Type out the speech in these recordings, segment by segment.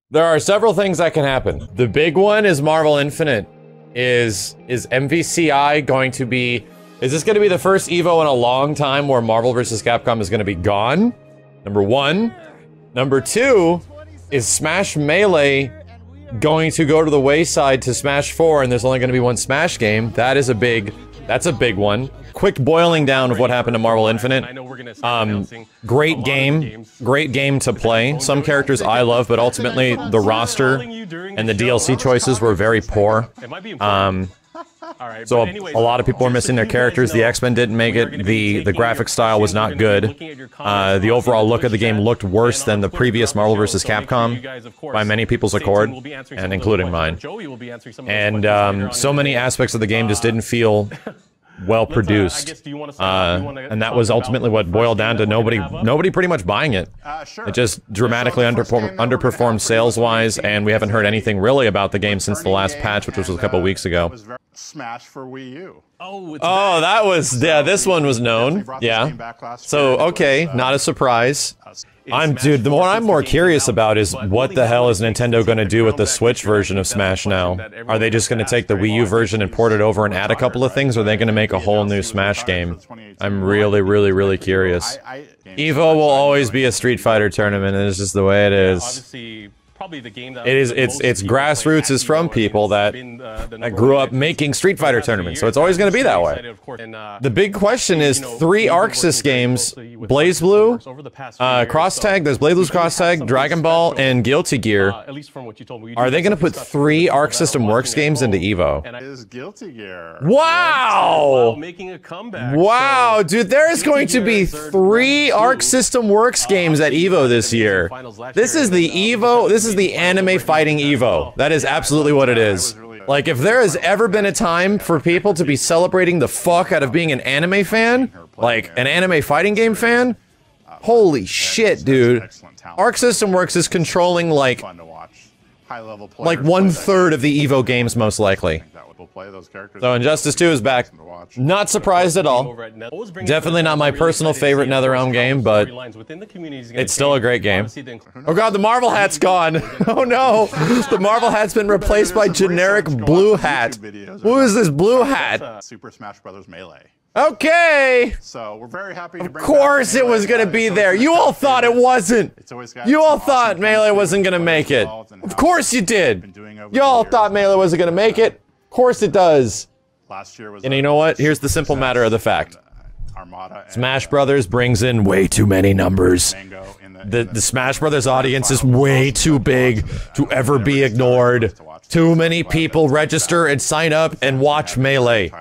There are several things that can happen. The big one is Marvel Infinite. Is MVCI going to be... Is this going to be the first EVO in a long time where Marvel vs. Capcom is going to be gone? Number one. Number two, is Smash Melee going to go to the wayside to Smash 4 and there's only going to be one Smash game? That's a big one. Quick boiling down of what happened to Marvel Infinite. Great game to play. Some characters I love, but ultimately the roster and the DLC choices were very poor. So a lot of people were missing their characters. The X-Men didn't make it. The graphic style was not good. The overall look of the game looked worse than the previous Marvel vs. Capcom by many people's accord, and including mine. And so many aspects of the game just didn't feel well produced, and that was ultimately what boiled down to nobody pretty much buying it. It just dramatically underperformed sales-wise, and we haven't heard anything really about the game since the last patch, which was a couple weeks ago. Smash for Wii U. Oh, that was, yeah, this one was known. Yeah. So, okay, not a surprise. Dude, the one I'm more curious about is what the hell is Nintendo going to do with the Switch version of Smash now? Are they just going to take the Wii U version and port it over and add a couple of things, or are they going to make a whole new Smash game? I'm really curious. EVO will always be a Street Fighter tournament, and it's just the way it is. It's grassroots is from people that grew up making Street Fighter tournaments, so it's always going to be that way. The big question is 3 ArcSys games, BlazBlue, Cross Tag, there's BlazBlue's Cross Tag, Dragon Ball, and Guilty Gear. Are they going to put 3 Arc System Works games into EVO? Wow! Wow, dude, there is going to be 3 Arc System Works games at EVO this year. This is the EVO, this is the anime fighting EVO. That is absolutely what it is. Like, if there has ever been a time for people to be celebrating the fuck out of being an anime fan, like an anime fighting game fan, holy shit, dude. Arc System Works is controlling like 1/3 of the EVO games, most likely. So Injustice 2 is back. Not surprised at all. Definitely not my personal favorite NetherRealm game, but it's still a great game. Oh god, the Marvel hat's gone! Oh no! The Marvel hat's been replaced by generic blue hat. Who is this blue hat? Super Smash Bros. Melee. Okay! So we're very happy to Of course it was gonna be there! You all thought it wasn't! You all thought Melee wasn't gonna make it! Of course you did! You all thought Melee wasn't gonna make it! Of course it does! And you know what? Here's the simple matter of the fact. Smash Brothers brings in way too many numbers. The Smash Brothers audience is way too big to ever be ignored. Too many people register and sign up and watch Melee.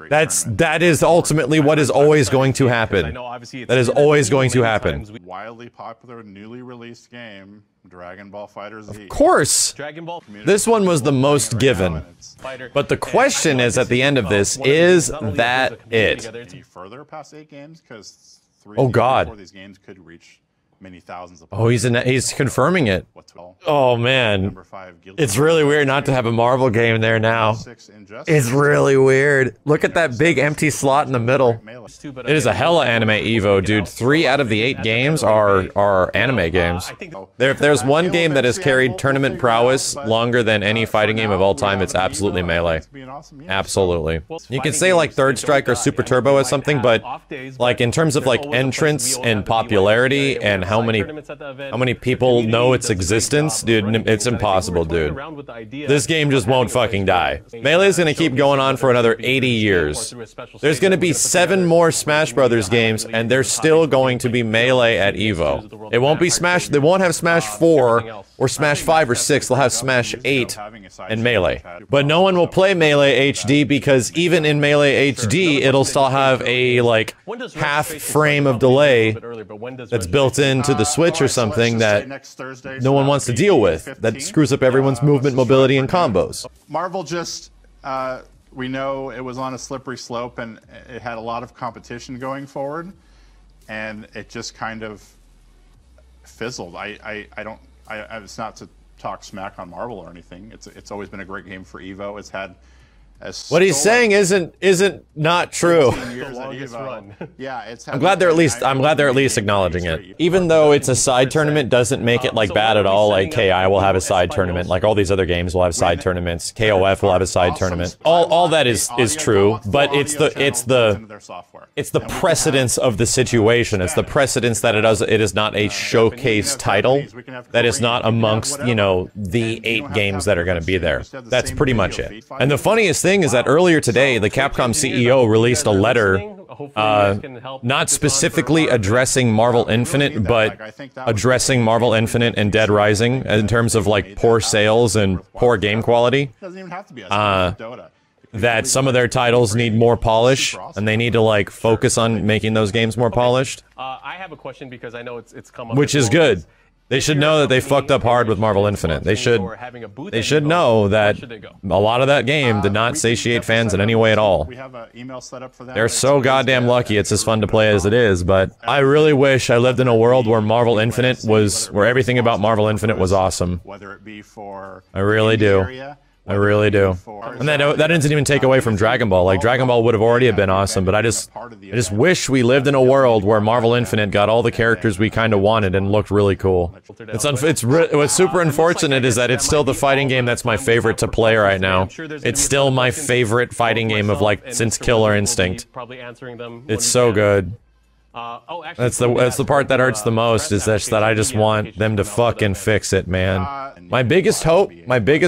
That is ultimately what is always going to happen. That is always going to happen. Wildly popular newly released game, Dragon Ball FighterZ. Of course! This one was the most given. But the question is, at the end of this, is that it? Further past 8 games, because 3 oh god. these games could reach many thousands of oh, he's confirming it. Oh man. It's really weird not to have a Marvel game there now. It's really weird. Look at that big empty slot in the middle. It is a hella anime EVO, dude. 3 out of the 8 games are anime games. If there's one game that has carried tournament prowess longer than any fighting game of all time, it's absolutely Melee. Absolutely. You can say like Third Strike or Super Turbo or something, but like in terms of like entrance and popularity and how many people know its existence, dude, it's impossible, dude. This game just won't fucking die. Melee is gonna keep going on for another 80 years. There's gonna be 7 more Smash Brothers games, and there's still going to be Melee at EVO. It won't be Smash, they won't have Smash 4, or Smash 5 or 6, they'll have Smash 8 and Melee. But no one will play Melee HD because even in Melee HD, it'll still have a, like, half frame of delay that's built into the Switch or something that no one wants to deal with. That screws up everyone's movement, mobility, and combos. Marvel just, we know it was on a slippery slope and it had a lot of competition going forward, and it just kind of fizzled. It's not to talk smack on Marvel or anything. It's always been a great game for EVO. It's had What he's saying isn't not true. Yeah, I'm glad they're at least acknowledging it. Even though it's a side tournament doesn't make it like bad at all. Like KI will have a side tournament, like all these other games will have side tournaments. KOF will have a side tournament. All that is true, but it's the precedence of the situation. It's the precedence that it is not a showcase title, that is not amongst, you know, the 8 games that are going to be there. That's pretty much it. And the funniest thing is that earlier today, the Capcom CEO released a letter, not specifically addressing Marvel Infinite, but addressing Marvel Infinite and Dead Rising in terms of like poor sales and poor game quality. That some of their titles need more polish, and they need to like focus on making those games more polished. I have a question because I know it's come up. Which is good. They should know that they fucked up hard with Marvel Infinite. They should know that a lot of that game did not satiate fans in any way at all. They're so goddamn lucky it's as fun to play as it is, but I really wish I lived in a world where Marvel Infinite was, where everything about Marvel Infinite was awesome. I really do. I really do. And that doesn't even take away from Dragon Ball. Like, Dragon Ball would have already been awesome, but I just wish we lived in a world where Marvel Infinite got all the characters we kind of wanted and looked really cool. What's super unfortunate is that it's still the fighting game that's my favorite to play right now. It's still my favorite fighting game of, like, since Killer Instinct. It's so good. That's the part that hurts the most, is that I just want them to fucking fix it, man. My biggest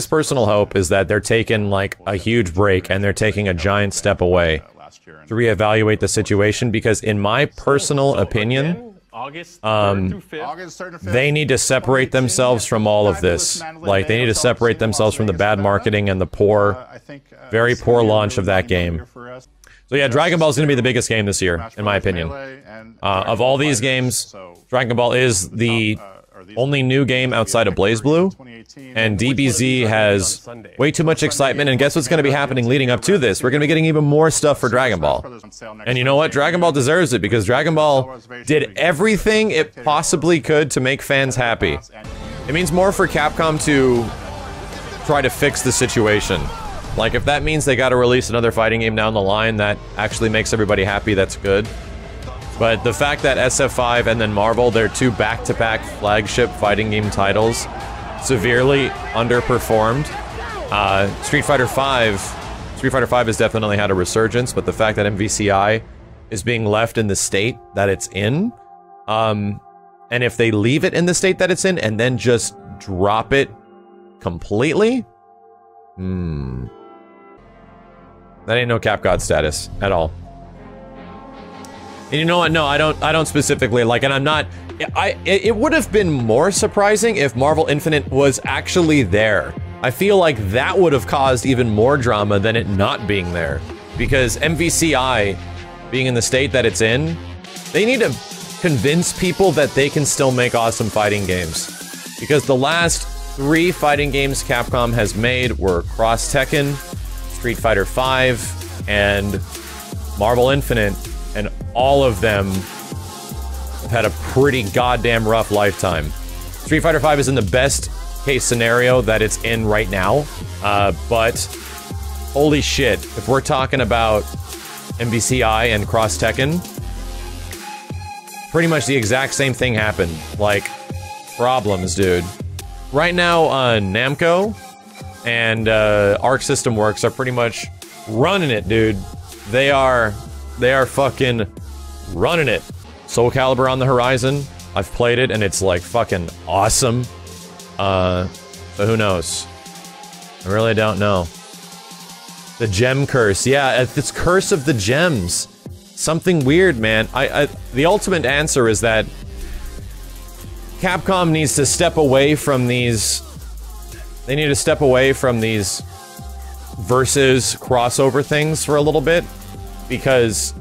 personal hope is that they're taking like a huge break and they're taking a giant step away to reevaluate the situation, because in my personal opinion, they need to separate themselves from all of this. Like, they need to separate themselves from the bad marketing and the poor, very poor launch of that game. So yeah, Dragon Ball is going to be the biggest game this year, in my opinion. Of all these games, Dragon Ball is the only new game outside of BlazBlue, and DBZ has way too much excitement, and guess what's going to be happening leading up to this? We're going to be getting even more stuff for Dragon Ball. And you know what? Dragon Ball deserves it, because Dragon Ball did everything it possibly could to make fans happy. It means more for Capcom to try to fix the situation. Like, if that means they gotta release another fighting game down the line that actually makes everybody happy, that's good. But the fact that SF5 and then Marvel, their 2 back-to-back flagship fighting game titles, severely underperformed. Street Fighter V has definitely had a resurgence, but the fact that MVCI is being left in the state that it's in, and if they leave it in the state that it's in and then just drop it completely, that ain't no CapGod status at all. And you know what? No, I don't specifically like, and I'm not. It would have been more surprising if Marvel Infinite was actually there. I feel like that would have caused even more drama than it not being there, because MVCI being in the state that it's in, they need to convince people that they can still make awesome fighting games, because the last 3 fighting games Capcom has made were Cross Tekken, Street Fighter V, and Marvel Infinite, and all of them have had a pretty goddamn rough lifetime. Street Fighter V is in the best case scenario that it's in right now, but holy shit, if we're talking about MVCI and Cross Tekken, pretty much the exact same thing happened. Like, problems, dude. Right now, Namco and Arc System Works are pretty much running it, dude. They are fucking running it. Soul Calibur on the horizon. I've played it and it's like fucking awesome. So who knows? I really don't know. The gem curse. Yeah, it's Curse of the Gems. Something weird, man. The ultimate answer is that Capcom needs to step away from these. They need to step away from these versus crossover things for a little bit, because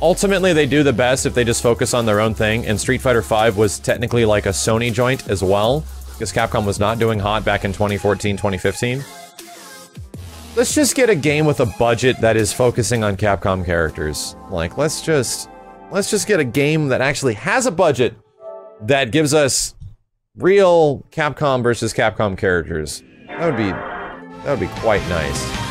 ultimately they do the best if they just focus on their own thing, and Street Fighter V was technically like a Sony joint as well, because Capcom was not doing hot back in 2014, 2015. Let's just get a game with a budget that is focusing on Capcom characters. Like, let's just get a game that actually has a budget that gives us real Capcom versus Capcom characters. That That would be quite nice.